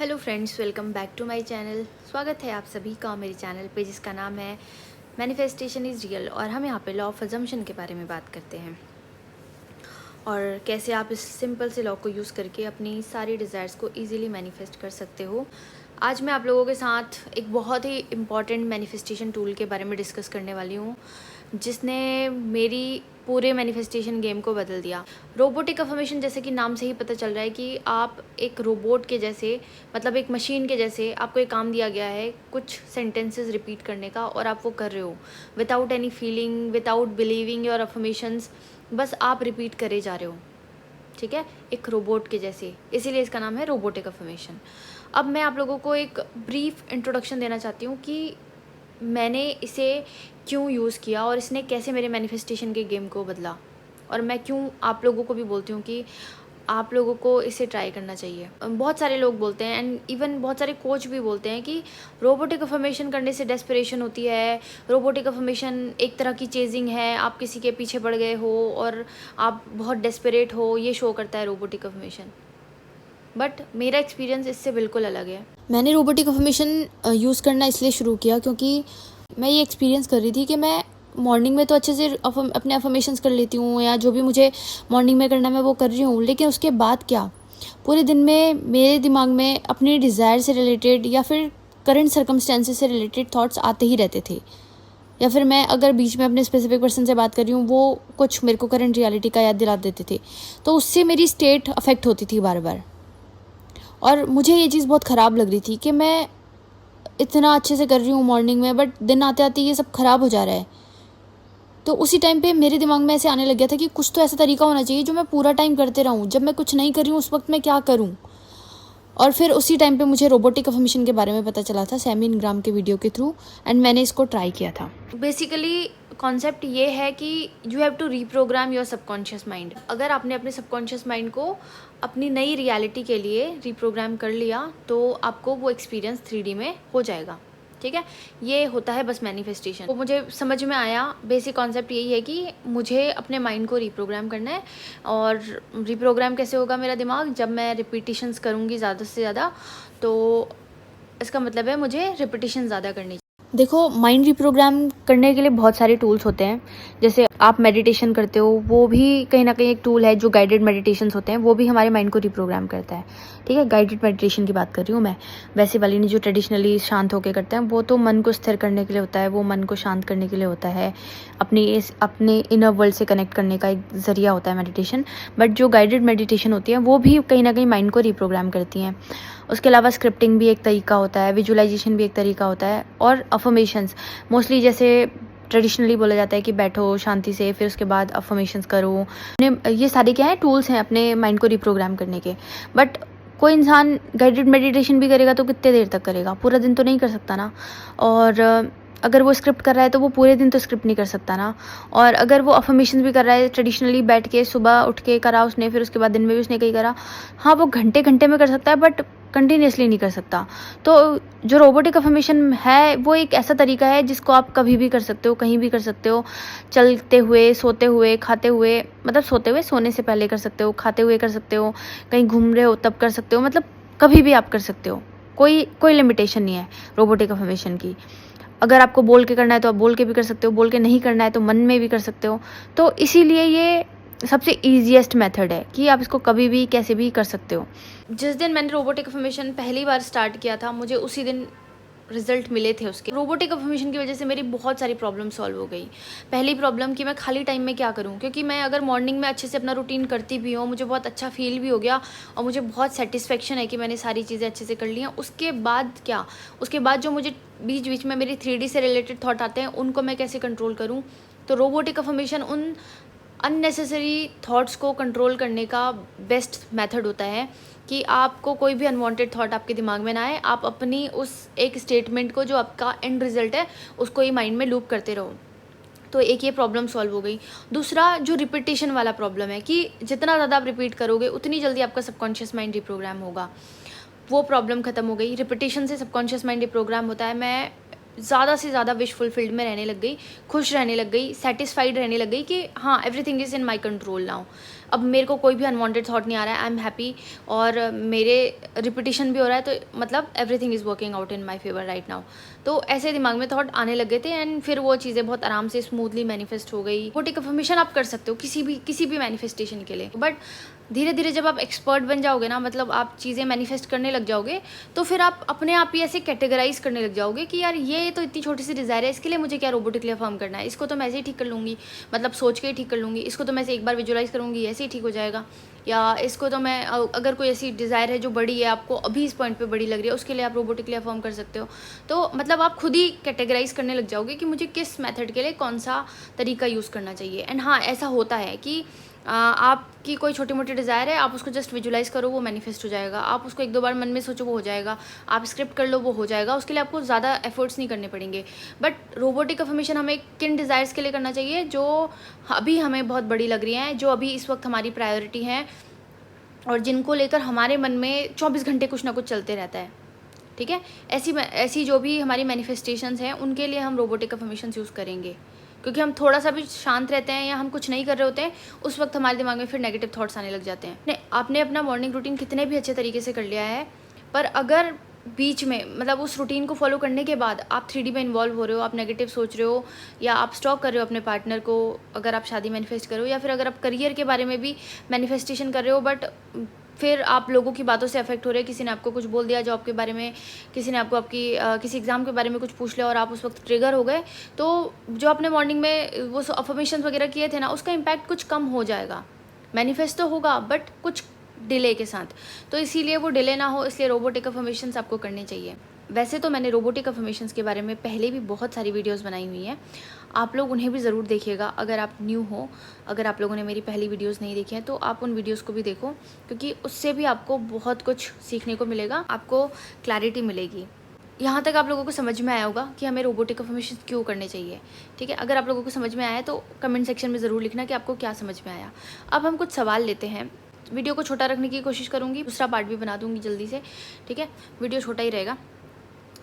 Hello friends, welcome back to my channel. स्वागत है आप सभी का मेरे चैनल पे जिसका नाम है मैनिफेस्टेशन इज़ रियल। और हम यहाँ पे लॉ ऑफ अजम्पशन के बारे में बात करते हैं और कैसे आप इस सिंपल से लॉ को यूज़ करके अपनी सारी डिज़ायर्स को इजीली मैनिफेस्ट कर सकते हो। आज मैं आप लोगों के साथ एक बहुत ही इम्पॉर्टेंट मैनिफेस्टेशन टूल के बारे में डिस्कस करने वाली हूँ जिसने मेरी पूरे मैनिफेस्टेशन गेम को बदल दिया। रोबोटिक अफर्मेशन, जैसे कि नाम से ही पता चल रहा है कि आप एक रोबोट के जैसे, मतलब एक मशीन के जैसे, आपको एक काम दिया गया है कुछ सेंटेंसेस रिपीट करने का और आप वो कर रहे हो without any feeling, without believing your affirmations. बस आप रिपीट करे जा रहे हो, ठीक है, एक रोबोट के जैसे। इसीलिए इसका नाम है रोबोटिक अफर्मेशन। अब मैं आप लोगों को एक ब्रीफ इंट्रोडक्शन देना चाहती हूँ कि मैंने इसे क्यों यूज़ किया और इसने कैसे मेरे मैनिफेस्टेशन के गेम को बदला, और मैं क्यों आप लोगों को भी बोलती हूँ कि आप लोगों को इसे ट्राई करना चाहिए। बहुत सारे लोग बोलते हैं एंड इवन बहुत सारे कोच भी बोलते हैं कि रोबोटिक अफर्मेशन करने से डेस्परेशन होती है, रोबोटिक अफर्मेशन एक तरह की चेजिंग है, आप किसी के पीछे पड़ गए हो और आप बहुत डेस्परेट हो, ये शो करता है रोबोटिक अफर्मेशन। बट मेरा एक्सपीरियंस इससे बिल्कुल अलग है। मैंने रोबोटिक अफर्मेशन यूज़ करना इसलिए शुरू किया क्योंकि मैं ये एक्सपीरियंस कर रही थी कि मैं मॉर्निंग में तो अच्छे से अपने अफर्मेशंस कर लेती हूँ या जो भी मुझे मॉर्निंग में करना है मैं वो कर रही हूँ, लेकिन उसके बाद क्या, पूरे दिन में मेरे दिमाग में अपनी डिज़ायर से रिलेटेड या फिर करंट सर्कमस्टेंसेस से रिलेटेड थॉट्स आते ही रहते थे। या फिर मैं अगर बीच में अपने स्पेसिफिक पर्सन से बात कर रही हूँ, वो कुछ मेरे को करंट रियलिटी का याद दिला देते थे, तो उससे मेरी स्टेट अफेक्ट होती थी बार बार। और मुझे ये चीज़ बहुत ख़राब लग रही थी कि मैं इतना अच्छे से कर रही हूँ मॉर्निंग में, बट दिन आते आते ये सब ख़राब हो जा रहा है। तो उसी टाइम पे मेरे दिमाग में ऐसे आने लग गया था कि कुछ तो ऐसा तरीका होना चाहिए जो मैं पूरा टाइम करते रहूँ, जब मैं कुछ नहीं कर रही हूँ उस वक्त मैं क्या करूँ। और फिर उसी टाइम पे मुझे रोबोटिक अफर्मेशन के बारे में पता चला था सैमी इंग्राम के वीडियो के थ्रू, एंड मैंने इसको ट्राई किया था। बेसिकली कॉन्सेप्ट ये है कि you have to reprogram your subconscious mind. अगर आपने अपने सबकॉन्शियस माइंड को अपनी नई रियलिटी के लिए रीप्रोग्राम कर लिया तो आपको वो एक्सपीरियंस 3D में हो जाएगा, ठीक है। ये होता है बस मैनिफेस्टेशन। तो मुझे समझ में आया, बेसिक कॉन्सेप्ट यही है कि मुझे अपने माइंड को रीप्रोग्राम करना है। और रीप्रोग्राम कैसे होगा मेरा दिमाग, जब मैं रिपीटिशंस करूँगी ज़्यादा से ज़्यादा, तो इसका मतलब है मुझे रिपीटिशन ज़्यादा करनी चाहिए। देखो, माइंड रिप्रोग्राम करने के लिए बहुत सारे टूल्स होते हैं। जैसे आप मेडिटेशन करते हो, वो भी कहीं ना कहीं एक टूल है। जो गाइडेड मेडिटेशंस होते हैं वो भी हमारे माइंड को रिप्रोग्राम करता है, ठीक है। गाइडेड मेडिटेशन की बात कर रही हूँ मैं, वैसे वाली नहीं जो ट्रेडिशनली शांत होकर करते हैं। वो तो मन को स्थिर करने के लिए होता है, वो मन को शांत करने के लिए होता है, अपने इनर वर्ल्ड से कनेक्ट करने का एक ज़रिया होता है मेडिटेशन। बट जो गाइडेड मेडिटेशन होती है वो भी कहीं ना कहीं माइंड को रिप्रोग्राम करती हैं। उसके अलावा स्क्रिप्टिंग भी एक तरीका होता है, विजुअलाइजेशन भी एक तरीका होता है, और अफर्मेशंस मोस्टली जैसे ट्रेडिशनली बोला जाता है कि बैठो शांति से, फिर उसके बाद अफर्मेशंस करो। ये सारे क्या है, टूल्स हैं अपने माइंड को रिप्रोग्राम करने के। बट कोई इंसान गाइडेड मेडिटेशन भी करेगा तो कितने देर तक करेगा, पूरा दिन तो नहीं कर सकता ना। और अगर वो स्क्रिप्ट कर रहा है तो वो पूरे दिन तो स्क्रिप्ट नहीं कर सकता ना। और अगर वो अफर्मेशन भी कर रहा है ट्रेडिशनली बैठ के, सुबह उठ के करा उसने, फिर उसके बाद दिन में भी उसने कहीं करा, हाँ वो घंटे घंटे में कर सकता है बट कंटिन्यूसली नहीं कर सकता। तो जो रोबोटिक अफर्मेशन है वो एक ऐसा तरीका है जिसको आप कभी भी कर सकते हो, कहीं भी कर सकते हो, चलते हुए, सोते हुए, खाते हुए, मतलब सोते हुए, सोने से पहले कर सकते हो, खाते हुए कर सकते हो, कहीं घूम रहे हो तब कर सकते हो, मतलब कभी भी आप कर सकते हो। कोई लिमिटेशन नहीं है रोबोटिक अफर्मेशन की। अगर आपको बोल के करना है तो आप बोल के भी कर सकते हो, बोल के नहीं करना है तो मन में भी कर सकते हो। तो इसीलिए ये सबसे ईजीएस्ट मेथड है कि आप इसको कभी भी कैसे भी कर सकते हो। जिस दिन मैंने रोबोटिक अफर्मेशन पहली बार स्टार्ट किया था, मुझे उसी दिन रिजल्ट मिले थे उसके। रोबोटिक अफर्मेशन की वजह से मेरी बहुत सारी प्रॉब्लम सॉल्व हो गई। पहली प्रॉब्लम कि मैं खाली टाइम में क्या करूं, क्योंकि मैं अगर मॉर्निंग में अच्छे से अपना रूटीन करती भी हूँ, मुझे बहुत अच्छा फील भी हो गया और मुझे बहुत सेटिस्फेक्शन है कि मैंने सारी चीज़ें अच्छे से कर ली हैं। उसके बाद क्या, उसके बाद जो मुझे बीच बीच में मेरी 3D से रिलेटेड थॉट आते हैं उनको मैं कैसे कंट्रोल करूँ। तो रोबोटिक अफर्मेशन उन अननेसेसरी थॉट्स को कंट्रोल करने का बेस्ट मेथड होता है कि आपको कोई भी अनवांटेड थॉट आपके दिमाग में ना आए। आप अपनी उस एक स्टेटमेंट को जो आपका एंड रिजल्ट है उसको ही माइंड में लूप करते रहो। तो एक ये प्रॉब्लम सॉल्व हो गई। दूसरा जो रिपीटिशन वाला प्रॉब्लम है कि जितना ज़्यादा आप रिपीट करोगे उतनी जल्दी आपका सबकॉन्शियस माइंड रिप्रोग्राम होगा, वो प्रॉब्लम खत्म हो गई। रिपीटिशन से सबकॉन्शियस माइंड रिप्रोग्राम होता है। मैं ज़्यादा से ज़्यादा विश फुलफिल्ड में रहने लग गई, खुश रहने लग गई, सेटिस्फाइड रहने लग गई कि हाँ everything is in my control now. अब मेरे को कोई भी अनवांटेड थॉट नहीं आ रहा है, आई एम हैप्पी, और मेरे रिपीटिशन भी हो रहा है, तो मतलब everything is working out in my favour right now. तो ऐसे दिमाग में थॉट आने लग गए थे, एंड फिर वो चीज़ें बहुत आराम से स्मूथली मैनिफेस्ट हो गई। वो टेक अफर्मेशन आप कर सकते हो किसी भी मैनिफेस्टेशन के लिए, बट धीरे धीरे जब आप एक्सपर्ट बन जाओगे ना, मतलब आप चीज़ें मैनिफेस्ट करने लग जाओगे, तो फिर आप अपने आप ही ऐसे कैटेगराइज करने लग जाओगे कि यार ये तो इतनी छोटी सी डिज़ायर है, इसके लिए मुझे क्या रोबोटिकली अफर्म करना है, इसको तो मैं ऐसे ही ठीक कर लूँगी, मतलब सोच के ही ठीक कर लूँगी, इसको तो मैं ऐसे एक बार विजुलाइज करूँगी ऐसे ही ठीक हो जाएगा, या इसको तो मैं अगर कोई ऐसी डिज़ायर है जो बड़ी है, आपको अभी इस पॉइंट पे बड़ी लग रही है, उसके लिए आप रोबोटिकली अफर्म कर सकते हो। तो मतलब आप खुद ही कैटेगराइज करने लग जाओगे कि मुझे किस मेथड के लिए कौन सा तरीका यूज़ करना चाहिए। एंड हाँ, ऐसा होता है कि आपकी कोई छोटी मोटी डिज़ायर है, आप उसको जस्ट विजुलाइज करो, वो मैनिफेस्ट हो जाएगा। आप उसको एक दो बार मन में सोचो, वो हो जाएगा। आप स्क्रिप्ट कर लो, वो हो जाएगा। उसके लिए आपको ज़्यादा एफर्ट्स नहीं करने पड़ेंगे। बट रोबोटिक अफर्मेशन हमें किन डिज़ायर्स के लिए करना चाहिए, जो अभी हमें बहुत बड़ी लग रही हैं, जो अभी इस वक्त हमारी प्रायोरिटी हैं, और जिनको लेकर हमारे मन में 24 घंटे कुछ ना कुछ चलते रहता है। ठीक है, ऐसी जो भी हमारी मैनिफेस्टेशंस हैं, उनके लिए हम रोबोटिक अफर्मेशंस यूज़ करेंगे। क्योंकि हम थोड़ा सा भी शांत रहते हैं या हम कुछ नहीं कर रहे होते हैं, उस वक्त हमारे दिमाग में फिर नेगेटिव थॉट्स आने लग जाते हैं। आपने अपना मॉर्निंग रूटीन कितने भी अच्छे तरीके से कर लिया है, पर अगर बीच में मतलब उस रूटीन को फॉलो करने के बाद आप 3D में इन्वॉल्व हो रहे हो, आप नेगेटिव सोच रहे हो, या आप स्टॉक कर रहे हो अपने पार्टनर को, अगर आप शादी मैनिफेस्ट कर रहे हो, या फिर अगर आप करियर के बारे में भी मैनिफेस्टेशन कर रहे हो, बट फिर आप लोगों की बातों से अफेक्ट हो रहे हैं, किसी ने आपको कुछ बोल दिया जॉब के बारे में, किसी ने आपको आपकी किसी एग्ज़ाम के बारे में कुछ पूछ लिया और आप उस वक्त ट्रिगर हो गए, तो जो आपने मॉर्निंग में वो अफर्मेशन वगैरह किए थे ना, उसका इम्पैक्ट कुछ कम हो जाएगा। मैनिफेस्ट तो होगा बट कुछ डिले के साथ। तो इसीलिए वो डिले ना हो, इसलिए रोबोटिक अफर्मेशंस आपको करने चाहिए। वैसे तो मैंने रोबोटिक अफर्मेशंस के बारे में पहले भी बहुत सारी वीडियोस बनाई हुई हैं, आप लोग उन्हें भी ज़रूर देखिएगा। अगर आप न्यू हो, अगर आप लोगों ने मेरी पहली वीडियोस नहीं देखी हैं, तो आप उन वीडियोस को भी देखो, क्योंकि उससे भी आपको बहुत कुछ सीखने को मिलेगा, आपको क्लैरिटी मिलेगी। यहाँ तक आप लोगों को समझ में आया होगा कि हमें रोबोटिक अफर्मेशन क्यों करने चाहिए। ठीक है, अगर आप लोगों को समझ में आया है तो कमेंट सेक्शन में ज़रूर लिखना कि आपको क्या समझ में आया। अब हम कुछ सवाल लेते हैं। वीडियो को छोटा रखने की कोशिश करूँगी, दूसरा पार्ट भी बना दूँगी जल्दी से। ठीक है, वीडियो छोटा ही रहेगा।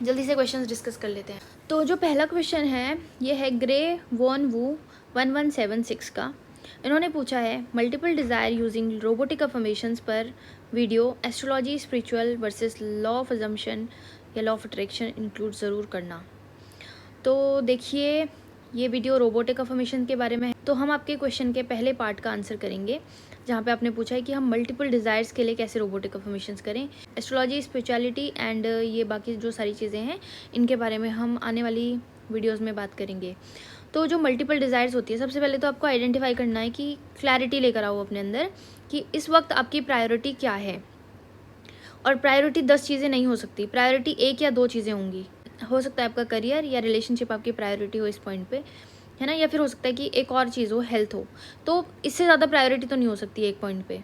जल्दी से क्वेश्चंस डिस्कस कर लेते हैं। तो जो पहला क्वेश्चन है, ये है ग्रे वॉन वू 1176 का। इन्होंने पूछा है, multiple desire using robotic affirmations पर video, astrology spiritual versus law of assumption या लॉ ऑफ अट्रैक्शन इंक्लूड ज़रूर करना। तो देखिए, ये वीडियो रोबोटिक अफर्मेशन के बारे में है, तो हम आपके क्वेश्चन के पहले पार्ट का आंसर करेंगे, जहाँ पे आपने पूछा है कि हम मल्टीपल डिज़ायर्स के लिए कैसे रोबोटिक अफर्मेशंस करें। एस्ट्रोलॉजी, स्पिरिचुअलिटी एंड ये बाकी जो सारी चीज़ें हैं, इनके बारे में हम आने वाली वीडियोज़ में बात करेंगे। तो जो मल्टीपल डिज़ायर्स होती है, सबसे पहले तो आपको आइडेंटिफाई करना है कि क्लैरिटी लेकर आओ अपने अंदर कि इस वक्त आपकी प्रायोरिटी क्या है। और प्रायोरिटी 10 चीज़ें नहीं हो सकती, प्रायोरिटी 1 या 2 चीज़ें होंगी। हो सकता है आपका करियर या रिलेशनशिप आपकी प्रायोरिटी हो इस पॉइंट पे, है ना, या फिर हो सकता है कि एक और चीज़ हो, हेल्थ हो। तो इससे ज़्यादा प्रायोरिटी तो नहीं हो सकती एक पॉइंट पे।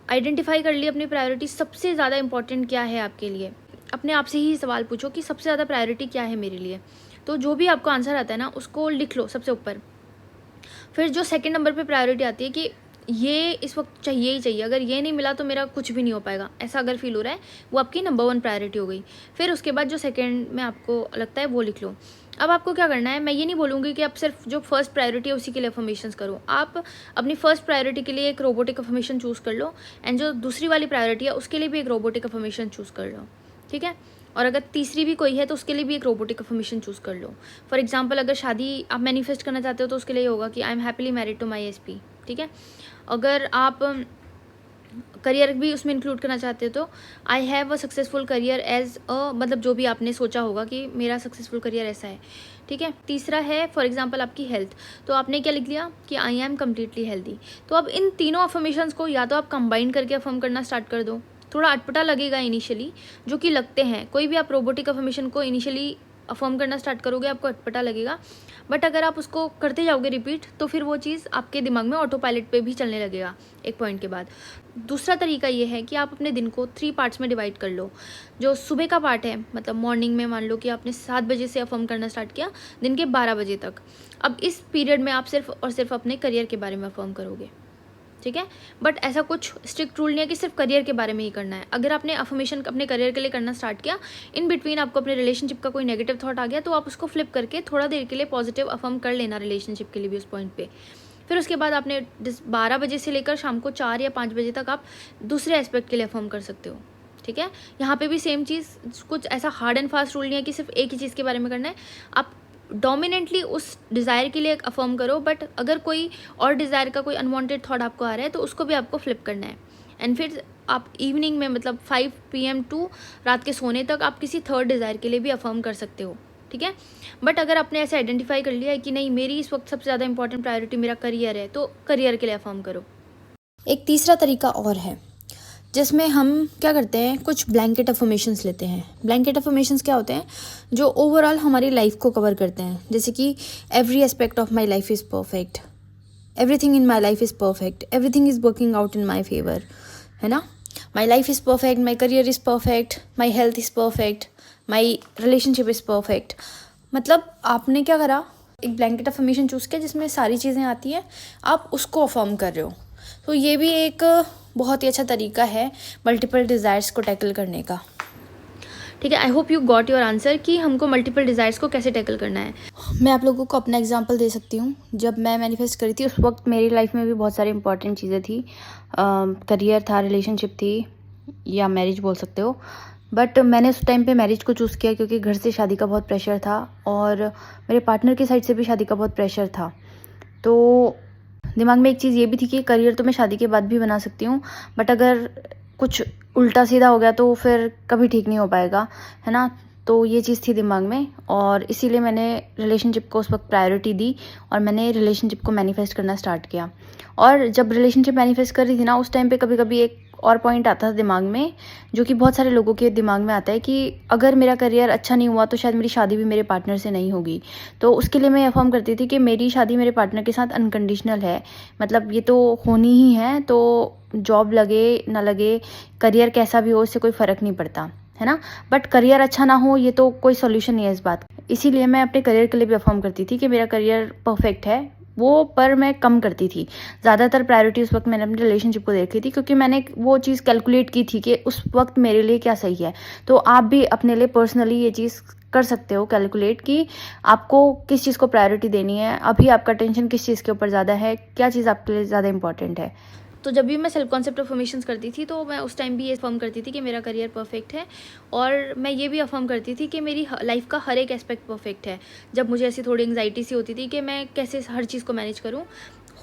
आइडेंटिफाई कर ली अपनी प्रायोरिटी, सबसे ज़्यादा इंपॉर्टेंट क्या है आपके लिए। अपने आप से ही सवाल पूछो कि सबसे ज़्यादा प्रायोरिटी क्या है मेरे लिए। तो जो भी आपको आंसर आता है ना, उसको लिख लो सबसे ऊपर। फिर जो सेकंड नंबर पे प्रायोरिटी आती है कि ये इस वक्त चाहिए ही चाहिए, अगर ये नहीं मिला तो मेरा कुछ भी नहीं हो पाएगा, ऐसा अगर फील हो रहा है, वो आपकी नंबर 1 प्रायोरिटी हो गई। फिर उसके बाद जो सेकंड में आपको लगता है वो लिख लो। अब आपको क्या करना है, मैं ये नहीं बोलूँगी कि आप सिर्फ जो फर्स्ट प्रायोरिटी है उसी के लिए अफर्मेशंस करो। आप अपनी फर्स्ट प्रायोरिटी के लिए एक रोबोटिक अफर्मेशन चूज़ कर लो, एंड जो दूसरी वाली प्रायोरिटी है उसके लिए भी एक रोबोटिक अफर्मेशन चूज़ कर लो। ठीक है, और अगर तीसरी भी कोई है तो उसके लिए भी एक रोबोटिक अफर्मेशन चूज़ कर लो। फॉर एग्जांपल, अगर शादी आप मैनिफेस्ट करना चाहते हो तो उसके लिए होगा कि I am happily married to my SP. ठीक है, अगर आप करियर भी उसमें इंक्लूड करना चाहते हो तो I have a successful career as a, मतलब जो भी आपने सोचा होगा कि मेरा सक्सेसफुल करियर ऐसा है। ठीक है, तीसरा है फॉर एग्जांपल आपकी हेल्थ, तो आपने क्या लिख लिया कि आई एम कम्प्लीटली हेल्दी। तो अब इन तीनों अफर्मेशंस को या तो आप कंबाइन करके अफर्म करना स्टार्ट कर दो, थोड़ा अटपटा लगेगा इनिशियली, जो कि लगते हैं, कोई भी आप रोबोटिक अफर्मेशन को इनिशियली अफर्म करना स्टार्ट करोगे आपको अटपटा लगेगा, बट अगर आप उसको करते जाओगे रिपीट, तो फिर वो चीज़ आपके दिमाग में ऑटो पायलट पे भी चलने लगेगा एक पॉइंट के बाद। दूसरा तरीका ये है कि आप अपने दिन को 3 पार्ट्स में डिवाइड कर लो। जो सुबह का पार्ट है, मतलब मॉर्निंग में मान लो कि आपने 7 बजे से अफर्म करना स्टार्ट किया दिन के 12 बजे तक। अब इस पीरियड में आप सिर्फ और सिर्फ अपने करियर के बारे में अफर्म करोगे। ठीक है। बट ऐसा कुछ स्ट्रिक्ट रूल नहीं है कि सिर्फ करियर के बारे में ही करना है। अगर आपने अफर्मेशन अपने करियर के लिए करना स्टार्ट किया, इन बिटवीन आपको अपने रिलेशनशिप का कोई नेगेटिव थॉट आ गया, तो आप उसको फ्लिप करके थोड़ा देर के लिए पॉजिटिव अफर्म कर लेना रिलेशनशिप के लिए भी उस पॉइंट पे। फिर उसके बाद आपने 12 बजे से लेकर शाम को 4 या 5 बजे तक आप दूसरे एस्पेक्ट के लिए अफर्म कर सकते हो, ठीक है। यहाँ पे भी सेम चीज़, कुछ ऐसा हार्ड एंड फास्ट रूल नहीं है कि सिर्फ एक ही चीज़ के बारे में करना है। आप डोमिनेंटली उस डिज़ायर के लिए अफर्म करो, बट अगर कोई और डिज़ायर का कोई अनवांटेड थॉट आपको आ रहा है तो उसको भी आपको फ्लिप करना है। एंड फिर आप इवनिंग में, मतलब 5 PM टू रात के सोने तक आप किसी थर्ड डिज़ायर के लिए भी अफर्म कर सकते हो, ठीक है। बट अगर आपने ऐसे आइडेंटिफाई कर लिया है कि नहीं, मेरी इस वक्त सबसे ज़्यादा इंपॉर्टेंट प्रायोरिटी मेरा करियर है, तो करियर के लिए अफर्म करो। एक तीसरा तरीका और है जिसमें हम क्या करते हैं, कुछ ब्लैंकेट अफर्मेशंस लेते हैं। ब्लैंकेट अफर्मेशंस क्या होते हैं, जो ओवरऑल हमारी लाइफ को कवर करते हैं। जैसे कि every aspect of my life is perfect, everything in my life is perfect, everything is working out in my favour, है ना। माई life is perfect, my career is perfect, my health is perfect, my relationship is perfect. मतलब आपने क्या करा, एक blanket affirmation choose किया जिसमें सारी चीज़ें आती हैं, आप उसको अफर्म कर रहे हो। तो ये भी एक बहुत ही अच्छा तरीका है मल्टीपल डिज़ायर्स को टैकल करने का, ठीक है। I hope you got your answer कि हमको मल्टीपल डिज़ायर्स को कैसे टैकल करना है। मैं आप लोगों को अपना एग्जांपल दे सकती हूँ। जब मैं मैनिफेस्ट करी थी उस वक्त मेरी लाइफ में भी बहुत सारी इंपॉर्टेंट चीज़ें थी। करियर था, रिलेशनशिप थी, या मैरिज बोल सकते हो। बट मैंने उस टाइम पे मैरिज को चूज़ किया क्योंकि घर से शादी का बहुत प्रेशर था और मेरे पार्टनर की साइड से भी शादी का बहुत प्रेशर था। तो दिमाग में एक चीज़ ये भी थी कि करियर तो मैं शादी के बाद भी बना सकती हूँ, बट अगर कुछ उल्टा सीधा हो गया तो फिर कभी ठीक नहीं हो पाएगा, है ना। तो ये चीज़ थी दिमाग में, और इसीलिए मैंने रिलेशनशिप को उस वक्त प्रायोरिटी दी और मैंने रिलेशनशिप को मैनिफेस्ट करना स्टार्ट किया। और जब रिलेशनशिप मैनिफेस्ट कर रही थी ना, उस टाइम पे कभी कभी एक और पॉइंट आता था दिमाग में, जो कि बहुत सारे लोगों के दिमाग में आता है कि अगर मेरा करियर अच्छा नहीं हुआ तो शायद मेरी शादी भी मेरे पार्टनर से नहीं होगी। तो उसके लिए मैं अफर्म करती थी कि मेरी शादी मेरे पार्टनर के साथ अनकंडीशनल है, मतलब ये तो होनी ही है, तो जॉब लगे ना लगे, करियर कैसा भी हो, इससे कोई फ़र्क नहीं पड़ता, है ना। बट करियर अच्छा ना हो ये तो कोई सोल्यूशन नहीं है इस बात का। इसीलिए मैं अपने करियर के लिए भी अफर्म करती थी कि मेरा करियर परफेक्ट है वो, पर मैं कम करती थी। ज़्यादातर प्रायोरिटी उस वक्त मैंने अपने रिलेशनशिप को देखी थी, क्योंकि मैंने वो चीज़ कैलकुलेट की थी कि उस वक्त मेरे लिए क्या सही है। तो आप भी अपने लिए पर्सनली ये चीज़ कर सकते हो कैलकुलेट, कि आपको किस चीज़ को प्रायोरिटी देनी है, अभी आपका टेंशन किस चीज़ के ऊपर ज़्यादा है, क्या चीज़ आपके लिए ज़्यादा इंपॉर्टेंट है। तो जब भी मैं सेल्फ कॉन्सेप्ट अफर्मेशंस करती थी तो मैं उस टाइम भी ये अफर्म करती थी कि मेरा करियर परफेक्ट है, और मैं ये भी अफर्म करती थी कि मेरी लाइफ का हर एक एस्पेक्ट परफेक्ट है। जब मुझे ऐसी थोड़ी एंग्जाइटी सी होती थी कि मैं कैसे हर चीज़ को मैनेज करूँ,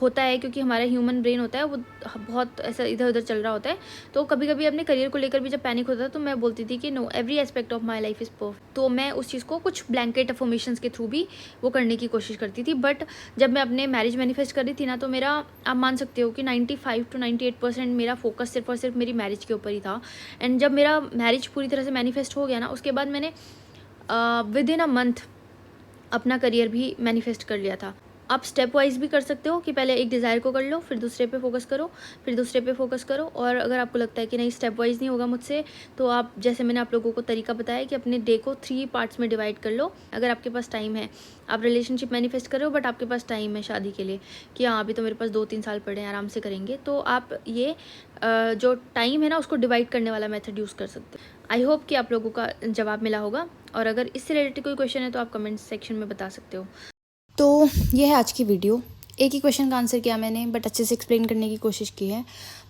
होता है क्योंकि हमारा ह्यूमन ब्रेन होता है वो बहुत ऐसा इधर उधर चल रहा होता है। तो कभी कभी अपने करियर को लेकर भी जब पैनिक होता है तो मैं बोलती थी कि no, every aspect of my life is perfect. तो मैं उस चीज़ को कुछ ब्लैंकेट अफर्मेशंस के थ्रू भी वो करने की कोशिश करती थी। बट जब मैं अपने मैरिज मैनिफेस्ट कर रही थी ना, तो मेरा, आप मान सकते हो कि 95 to 98% मेरा फोकस सिर्फ और सिर्फ मेरी मैरिज के ऊपर ही था। एंड जब मेरा मैरिज पूरी तरह से मैनिफेस्ट हो गया ना, उसके बाद मैंने विद इन अ मंथ अपना करियर भी मैनिफेस्ट कर लिया था। आप स्टेप वाइज भी कर सकते हो कि पहले एक डिज़ायर को कर लो, फिर दूसरे पे फोकस करो, फिर दूसरे पे फोकस करो। और अगर आपको लगता है कि नहीं स्टेप वाइज नहीं होगा मुझसे, तो आप, जैसे मैंने आप लोगों को तरीका बताया कि अपने डे को 3 पार्ट्स में डिवाइड कर लो। अगर आपके पास टाइम है, आप रिलेशनशिप मैनिफेस्ट कर रहे हो बट आपके पास टाइम है शादी के लिए, कि हाँ अभी तो मेरे पास 2-3 साल पड़े हैं, आराम से करेंगे, तो आप ये जो टाइम है ना उसको डिवाइड करने वाला मेथड यूज़ कर सकते हो। आई होप कि आप लोगों का जवाब मिला होगा, और अगर इससे रिलेटेड कोई क्वेश्चन है तो आप कमेंट सेक्शन में बता सकते हो। तो ये है आज की वीडियो। एक ही क्वेश्चन का आंसर किया मैंने, बट अच्छे से एक्सप्लेन करने की कोशिश की है।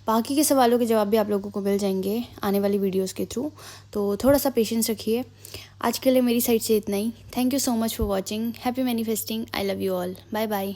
बाकी के सवालों के जवाब भी आप लोगों को मिल जाएंगे आने वाली वीडियोस के थ्रू, तो थोड़ा सा पेशेंस रखिए। आज के लिए मेरी साइड से इतना ही। Thank you so much for watching. Happy manifesting. I love you all. Bye bye.